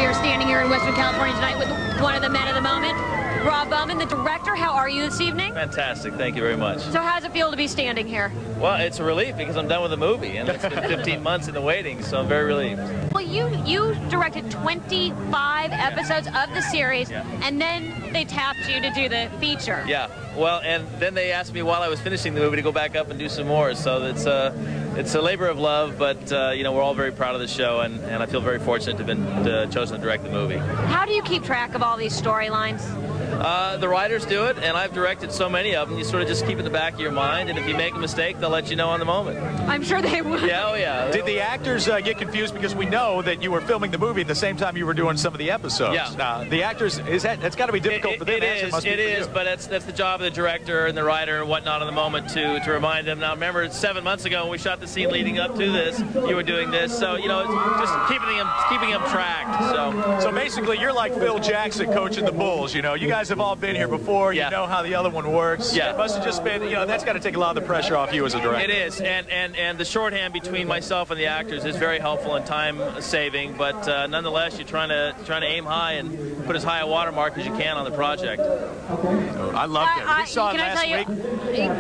We are standing here in Western California tonight with one of the men of the moment, Rob Bowman, the director. How are you this evening? Fantastic. Thank you very much. So how does it feel to be standing here? Well, it's a relief because I'm done with the movie, and it's been 15 months in the waiting, so I'm very relieved. Well, you directed 25 episodes of the series, and then they tapped you to do the feature. Yeah. Well, and then they asked me while I was finishing the movie to go back up and do some more, so it's a labor of love, but you know, we're all very proud of the show, and I feel very fortunate to have been chosen to direct the movie. How do you keep track of all these storylines? The writers do it, and I've directed so many of them. You sort of just keep it in the back of your mind, and if you make a mistake, they'll let you know on the moment. I'm sure they would. Yeah, oh yeah. Did the actors get confused because we know that you were filming the movie at the same time you were doing some of the episodes? Yeah. The actors, that's got to be difficult for them. It is, but that's the job of the director and the writer and whatnot on the moment to remind them. Now, remember, 7 months ago when we shot the scene leading up to this, you were doing this, so you know, it's just keeping them tracked. So basically, you're like Phil Jackson coaching the Bulls. You know, you guys have all been here before. You know how the other one works. Yeah. It must have just been, you know, that's got to take a lot of the pressure off you as a director. It is, and the shorthand between myself and the actors is very helpful and time-saving. But nonetheless, you're trying to aim high and put as high a watermark as you can on the project. I loved it. We saw it last week.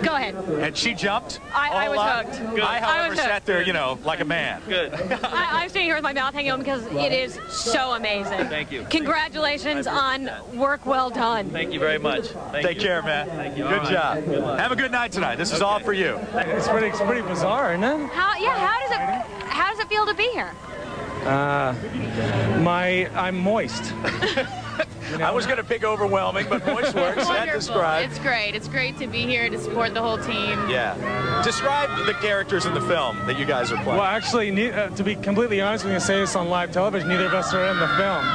Go ahead. And she jumped. I was hooked. Good. I, however, sat there, you know, like a man. Good. I'm sitting here with my mouth hanging open because it is so amazing. Thank you. Congratulations on work well done. Thank you very much. Take care, man. Thank you. Good job. Good luck. Have a good night tonight. This is all for you. It's pretty bizarre, isn't it? How does it feel to be here? I'm moist. You know? I was going to pick overwhelming, but moist works. That describes. It's great. It's great to be here to support the whole team. Yeah. Describe the characters in the film that you guys are playing. Well, actually, to be completely honest, we're going to say this on live television. Neither of us are in the film.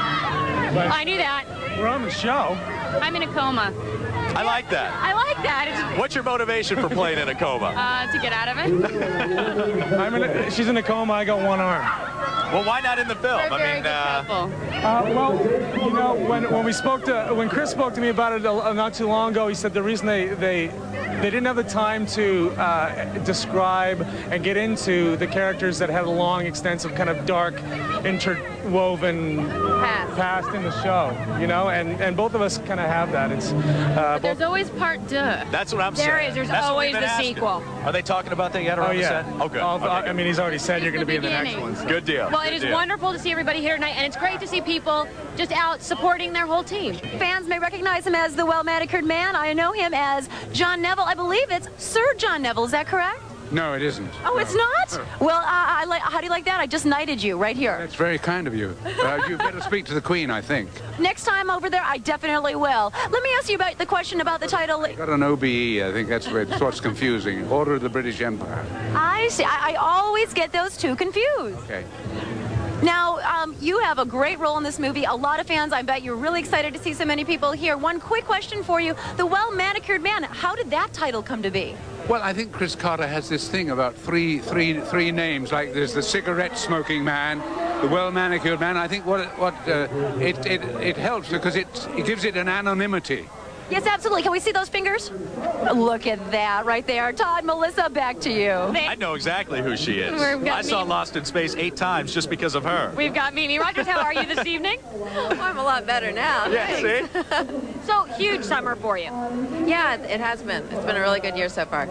But I knew that. we're on the show. I'm in a coma. I like that. I like that. What's your motivation for playing in a coma? To get out of it. She's in a coma. I got one arm. Well, why not in the film? We're a very good couple. Well, you know, when Chris spoke to me about it not too long ago, he said the reason they didn't have the time to describe and get into the characters that had a long, extensive, kind of dark, interwoven past in the show, you know, and both of us kind of have that. It's There's always part deux. That's what I'm saying. There is. There's That's always what we've been the asking. sequel. Are they talking about that yet? Or Oh, good. I mean, he's already said you're going to be in the next beginning. one. So. Good deal. Well, it is wonderful to see everybody here tonight, and it's great to see people just out supporting their whole team. Fans may recognize him as the well-manicured man. I know him as John Neville. I believe it's Sir John Neville. Is that correct? No, it isn't. Oh, it's not? Well, how do you like that? I just knighted you right here. That's very kind of you. You better speak to the Queen, I think. Next time over there, I definitely will. Let me ask you about the question about the title. Got an OBE, I think that's what's confusing. Order of the British Empire. I see. I always get those two confused. Okay. Now, you have a great role in this movie. A lot of fans, I bet you're really excited to see so many people here. One quick question for you. The Well-Manicured Man, how did that title come to be? Well, I think Chris Carter has this thing about three names. Like there's the cigarette-smoking man, the well-manicured man. I think it helps because it gives it an anonymity. Yes, absolutely. Can we see those fingers? Look at that right there. Todd, Melissa, back to you. I know exactly who she is. I saw Lost in Space 8 times just because of her. We've got Mimi Rogers. How are you this evening? Well, I'm a lot better now. Yeah, see? So, huge summer for you. Yeah, it has been. It's been a really good year so far.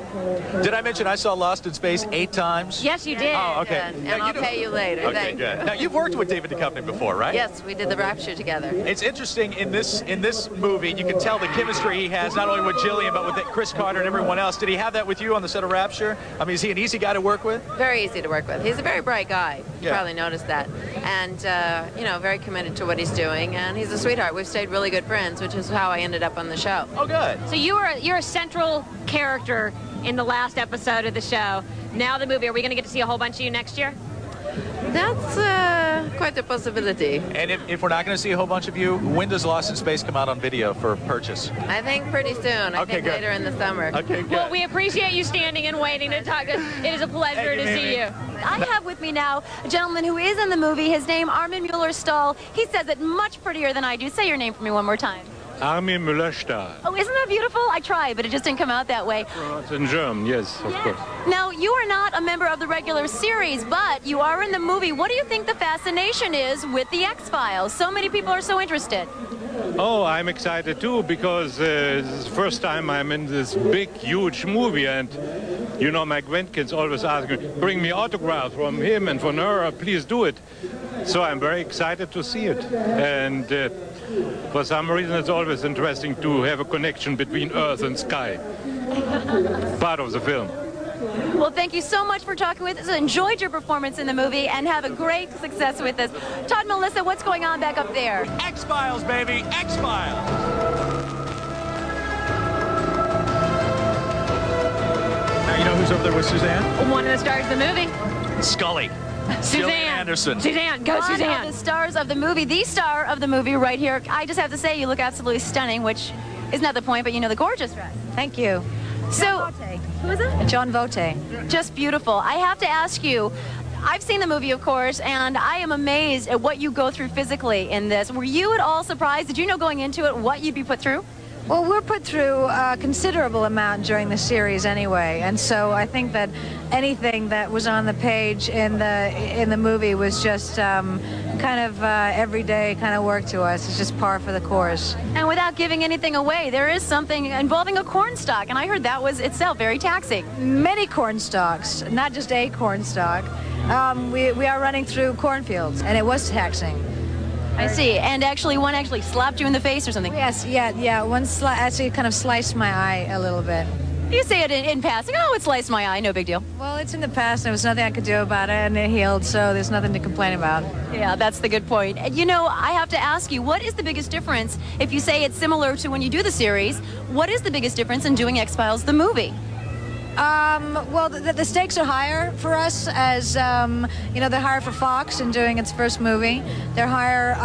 Did I mention I saw Lost in Space 8 times? Yes, you did. Oh, okay. And I'll pay you later. Okay, Thank good. you. Now, you've worked with David Duchovny before, right? Yes, we did the Rapture together. It's interesting in this movie, you can tell the chemistry he has, not only with Gillian, but with Chris Carter and everyone else. Did he have that with you on the set of Rapture? I mean, is he an easy guy to work with? Very easy to work with. He's a very bright guy. You Yeah. probably noticed that. And, you know, very committed to what he's doing. And he's a sweetheart. We've stayed really good friends, which is how I ended up on the show. Oh, good. So you're a central character in the last episode of the show. Now the movie, are we going to get to see a whole bunch of you next year? That's quite a possibility. And if we're not going to see a whole bunch of you, when does Lost in Space come out on video for purchase? I think pretty soon. I think good. later in the summer. Okay, good. Well, we appreciate you standing and waiting to talk. It is a pleasure to see you. I have with me now a gentleman who is in the movie. His name, Armin Mueller-Stahl. He says it much prettier than I do. Say your name for me one more time. Armin Müller-Stahl. Oh, isn't that beautiful? I tried, but it just didn't come out that way. It's in German, yes, of course. Now, you are not a member of the regular series, but you are in the movie. What do you think the fascination is with the X-Files? So many people are so interested. Oh, I'm excited too, because this is the first time I'm in this big, huge movie, and you know, my grandkids always ask me, bring me autographs from him and from her, please do it. So I'm very excited to see it. And for some reason, it's always interesting to have a connection between Earth and sky. Part of the film. Well, thank you so much for talking with us. Enjoyed your performance in the movie and have a great success with this. Todd, Melissa, what's going on back up there? X-Files, baby, X-Files. Now, you know who's over there with Suzanne? One of the stars of the movie. Scully. Suzanne Anderson. Suzanne, go One Suzanne. of the stars of the movie, the star of the movie right here. I just have to say, you look absolutely stunning, which is not the point, but you know the gorgeous dress. Thank you. So, who is it? John Vote. Just beautiful. I have to ask you, I've seen the movie, of course, and I am amazed at what you go through physically in this. Were you at all surprised? Did you know going into it what you'd be put through? Well, we're put through a considerable amount during the series anyway, and so I think that anything that was on the page in the movie was just kind of everyday kind of work to us. It's just par for the course. And without giving anything away, there is something involving a corn stalk, and I heard that was itself very taxing. Many corn stalks, not just a corn stalk. We are running through cornfields, and it was taxing. I see. And actually, one actually slapped you in the face or something? Yes, yeah. One actually kind of sliced my eye a little bit. You say it in passing. Oh, it sliced my eye. No big deal. Well, it's in the past. There was nothing I could do about it, and it healed, so there's nothing to complain about. Yeah, that's the good point. And, you know, I have to ask you, what is the biggest difference, if you say it's similar to when you do the series, what is the biggest difference in doing X-Files, the movie? Well, the stakes are higher for us, as you know, they're higher for Fox in doing its first movie. They're higher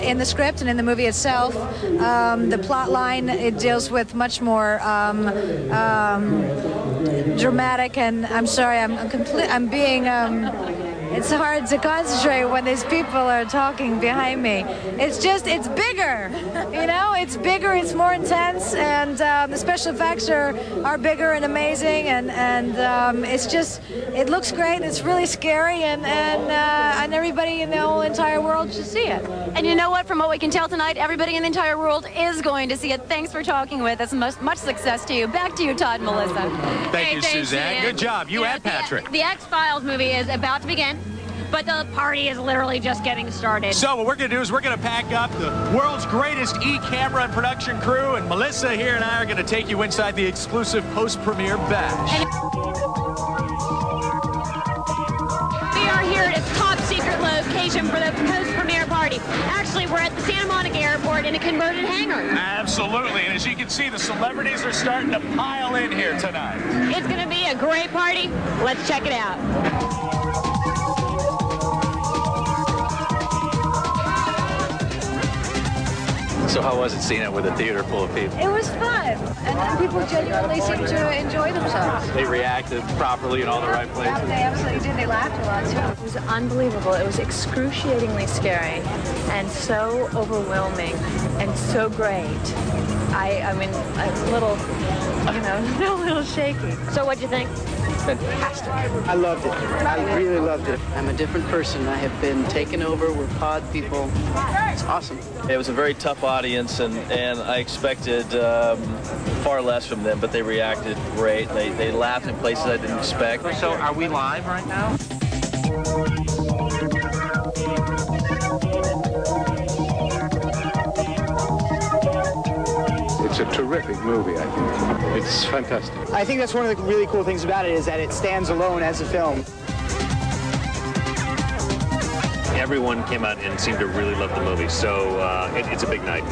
in the script and in the movie itself. The plot line, it deals with much more dramatic, and I'm sorry, I'm being. It's hard to concentrate when these people are talking behind me. It's bigger, you know? It's bigger, it's more intense, and the special effects are bigger and amazing, and it looks great, it's really scary, and everybody in the whole entire world should see it. And you know what? From what we can tell tonight, everybody in the entire world is going to see it. Thanks for talking with us. Much success to you. Back to you, Todd and Melissa. Thank you, Suzanne. Good job. You and Patrick. The X-Files movie is about to begin, but the party is literally just getting started. So what we're going to do is we're going to pack up the world's greatest e-camera and production crew, and Melissa here and I are going to take you inside the exclusive post-premiere bash. We are here at a top-secret location for the post-premiere party. Actually, we're at the Santa Monica Airport in a converted hangar. Absolutely, and as you can see, the celebrities are starting to pile in here tonight. It's going to be a great party. Let's check it out. So how was it seeing it with a theater full of people? It was fun, and people genuinely seemed to enjoy themselves. They reacted properly in all the right places. They absolutely did. They laughed a lot, too. It was unbelievable. It was excruciatingly scary and so overwhelming and so great. I mean, I'm a little, you know, a little shaky. So what'd you think? Fantastic. I loved it. I really loved it. I'm a different person. I have been taken over with pod people. It's awesome. It was a very tough audience, and I expected far less from them, but they reacted great. They laughed in places I didn't expect. So are we live right now? It's a terrific movie, I think. It's fantastic. I think that's one of the really cool things about it is that it stands alone as a film. Everyone came out and seemed to really love the movie, so it's a big night.